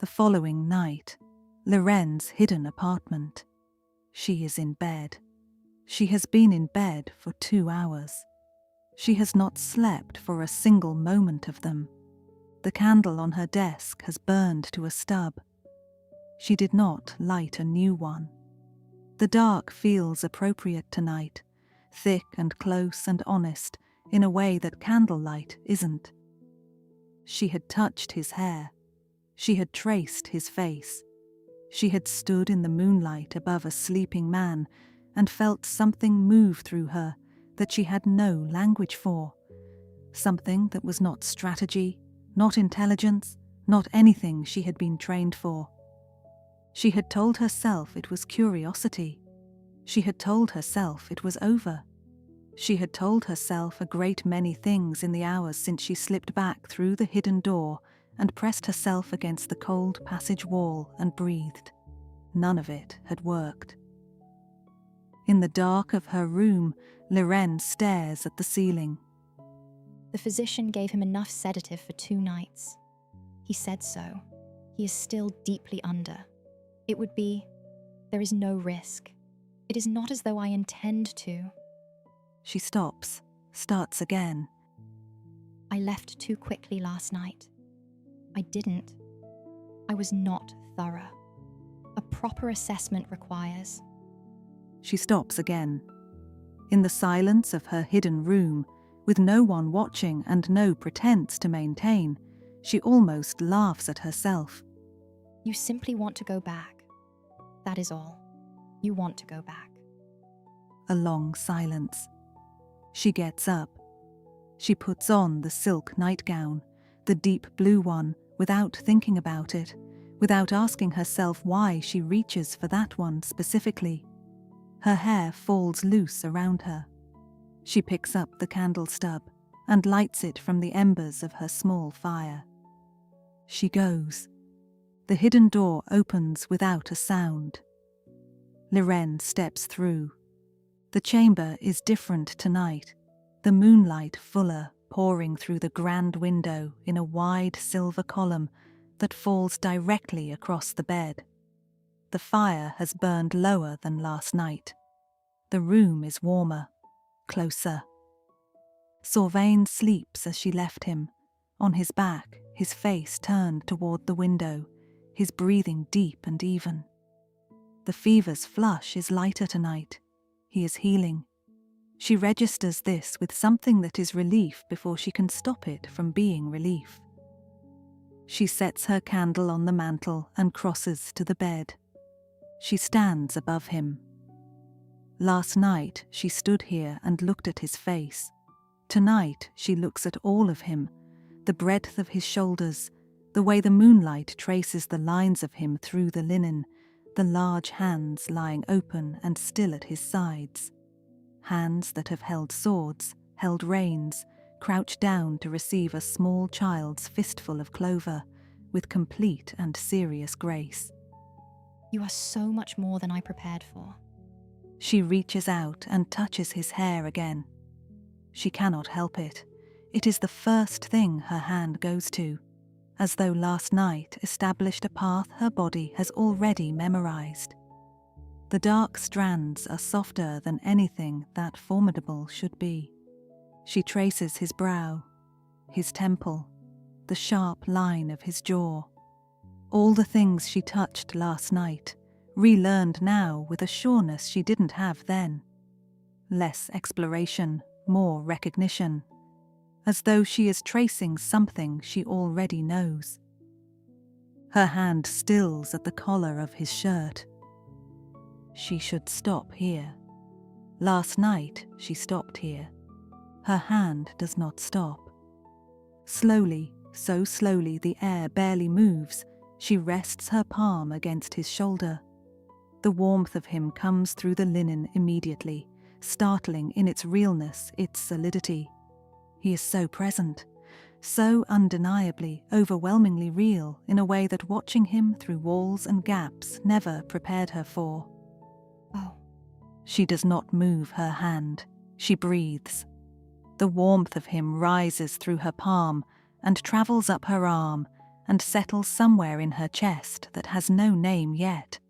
The following night, Lirenne's hidden apartment. She is in bed. She has been in bed for 2 hours. She has not slept for a single moment of them. The candle on her desk has burned to a stub. She did not light a new one. The dark feels appropriate tonight, thick and close and honest, in a way that candlelight isn't. She had touched his hair. She had traced his face. She had stood in the moonlight above a sleeping man and felt something move through her that she had no language for. Something that was not strategy, not intelligence, not anything she had been trained for. She had told herself it was curiosity. She had told herself it was over. She had told herself a great many things in the hours since she slipped back through the hidden door and pressed herself against the cold passage wall and breathed. None of it had worked. In the dark of her room, Lirenne stares at the ceiling. The physician gave him enough sedative for 2 nights. He said so. He is still deeply under. It would be, there is no risk. It is not as though I intend to. She stops, starts again. I left too quickly last night. I didn't. I was not thorough. A proper assessment requires. She stops again. In the silence of her hidden room, with no one watching and no pretense to maintain, she almost laughs at herself. You simply want to go back. That is all. You want to go back. A long silence. She gets up. She puts on the silk nightgown, the deep blue one, without thinking about it, without asking herself why she reaches for that one specifically. Her hair falls loose around her. She picks up the candle stub and lights it from the embers of her small fire. She goes. The hidden door opens without a sound. Lirenne steps through. The chamber is different tonight, the moonlight fuller pouring through the grand window in a wide silver column that falls directly across the bed. The fire has burned lower than last night. The room is warmer, closer. Sorvane sleeps as she left him, on his back, his face turned toward the window, his breathing deep and even. The fever's flush is lighter tonight. He is healing. She registers this with something that is relief before she can stop it from being relief. She sets her candle on the mantel and crosses to the bed. She stands above him. Last night she stood here and looked at his face. Tonight she looks at all of him, the breadth of his shoulders, the way the moonlight traces the lines of him through the linen, the large hands lying open and still at his sides. Hands that have held swords, held reins, crouched down to receive a small child's fistful of clover, with complete and serious grace. You are so much more than I prepared for. She reaches out and touches his hair again. She cannot help it. It is the first thing her hand goes to, as though last night established a path her body has already memorized. The dark strands are softer than anything that formidable should be. She traces his brow, his temple, the sharp line of his jaw. All the things she touched last night, relearned now with a sureness she didn't have then. Less exploration, more recognition, as though she is tracing something she already knows. Her hand stills at the collar of his shirt. She should stop here. Last night she stopped here. Her hand does not stop. Slowly, so slowly the air barely moves, she rests her palm against his shoulder. The warmth of him comes through the linen immediately, startling in its realness, its solidity. He is so present, so undeniably, overwhelmingly real in a way that watching him through walls and gaps never prepared her for. Oh. She does not move her hand. She breathes. The warmth of him rises through her palm and travels up her arm and settles somewhere in her chest that has no name yet.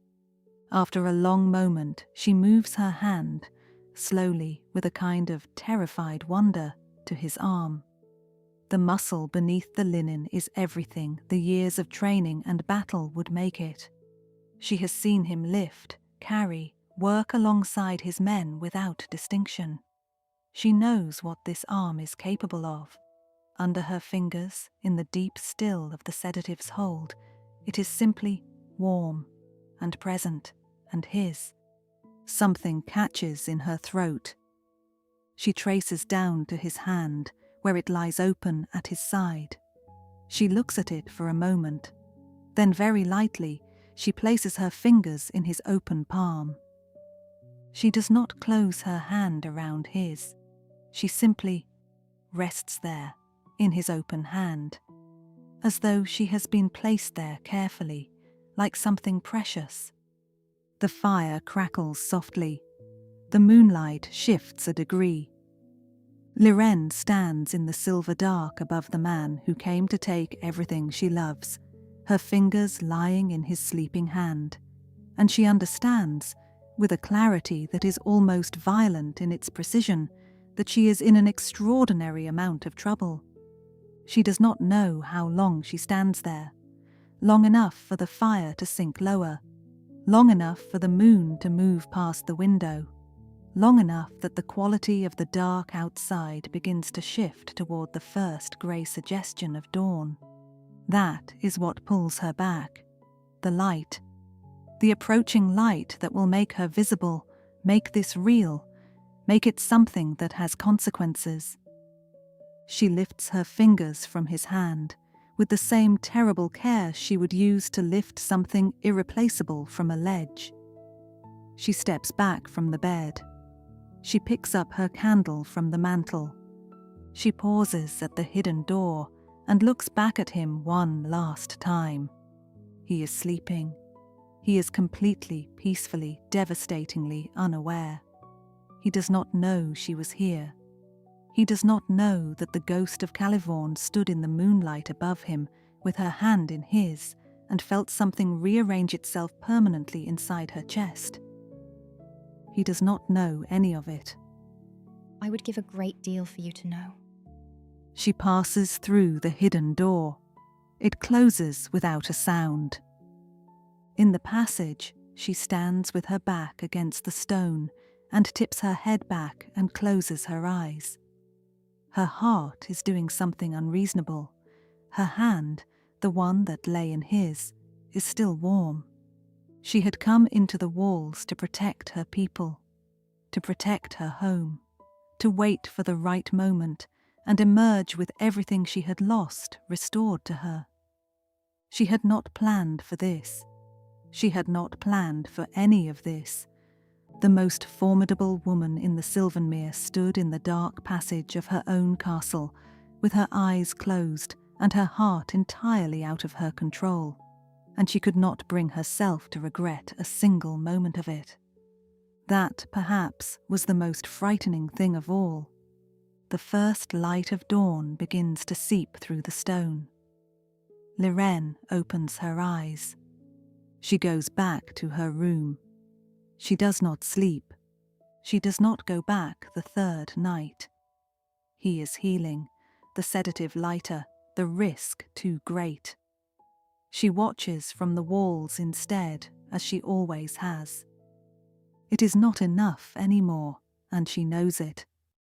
After a long moment, she moves her hand, slowly, with a kind of terrified wonder, to his arm. The muscle beneath the linen is everything the years of training and battle would make it. She has seen him lift, carry, work alongside his men without distinction. She knows what this arm is capable of. Under her fingers, in the deep still of the sedative's hold, it is simply warm and present and his. Something catches in her throat. She traces down to his hand, where it lies open at his side. She looks at it for a moment. Then very lightly, she places her fingers in his open palm. She does not close her hand around his. She simply rests there, in his open hand, as though she has been placed there carefully, like something precious. The fire crackles softly. The moonlight shifts a degree. Lirenne stands in the silver dark above the man who came to take everything she loves, her fingers lying in his sleeping hand, and she understands, with a clarity that is almost violent in its precision, that she is in an extraordinary amount of trouble. She does not know how long she stands there. Long enough for the fire to sink lower. Long enough for the moon to move past the window. Long enough that the quality of the dark outside begins to shift toward the first grey suggestion of dawn. That is what pulls her back. The light. The approaching light that will make her visible, make this real, make it something that has consequences. She lifts her fingers from his hand, with the same terrible care she would use to lift something irreplaceable from a ledge. She steps back from the bed. She picks up her candle from the mantel. She pauses at the hidden door and looks back at him one last time. He is sleeping. He is completely, peacefully, devastatingly unaware. He does not know she was here. He does not know that the ghost of Calivorne stood in the moonlight above him with her hand in his and felt something rearrange itself permanently inside her chest. He does not know any of it. I would give a great deal for you to know. She passes through the hidden door. It closes without a sound. In the passage, she stands with her back against the stone and tips her head back and closes her eyes. Her heart is doing something unreasonable. Her hand, the one that lay in his, is still warm. She had come into the walls to protect her people, to protect her home, to wait for the right moment and emerge with everything she had lost restored to her. She had not planned for this. She had not planned for any of this. The most formidable woman in the Sylvanmere stood in the dark passage of her own castle, with her eyes closed and her heart entirely out of her control, and she could not bring herself to regret a single moment of it. That, perhaps, was the most frightening thing of all. The first light of dawn begins to seep through the stone. Lirenne opens her eyes. She goes back to her room. She does not sleep. She does not go back the third night. He is healing, the sedative lighter, the risk too great. She watches from the walls instead, as she always has. It is not enough anymore, and she knows it.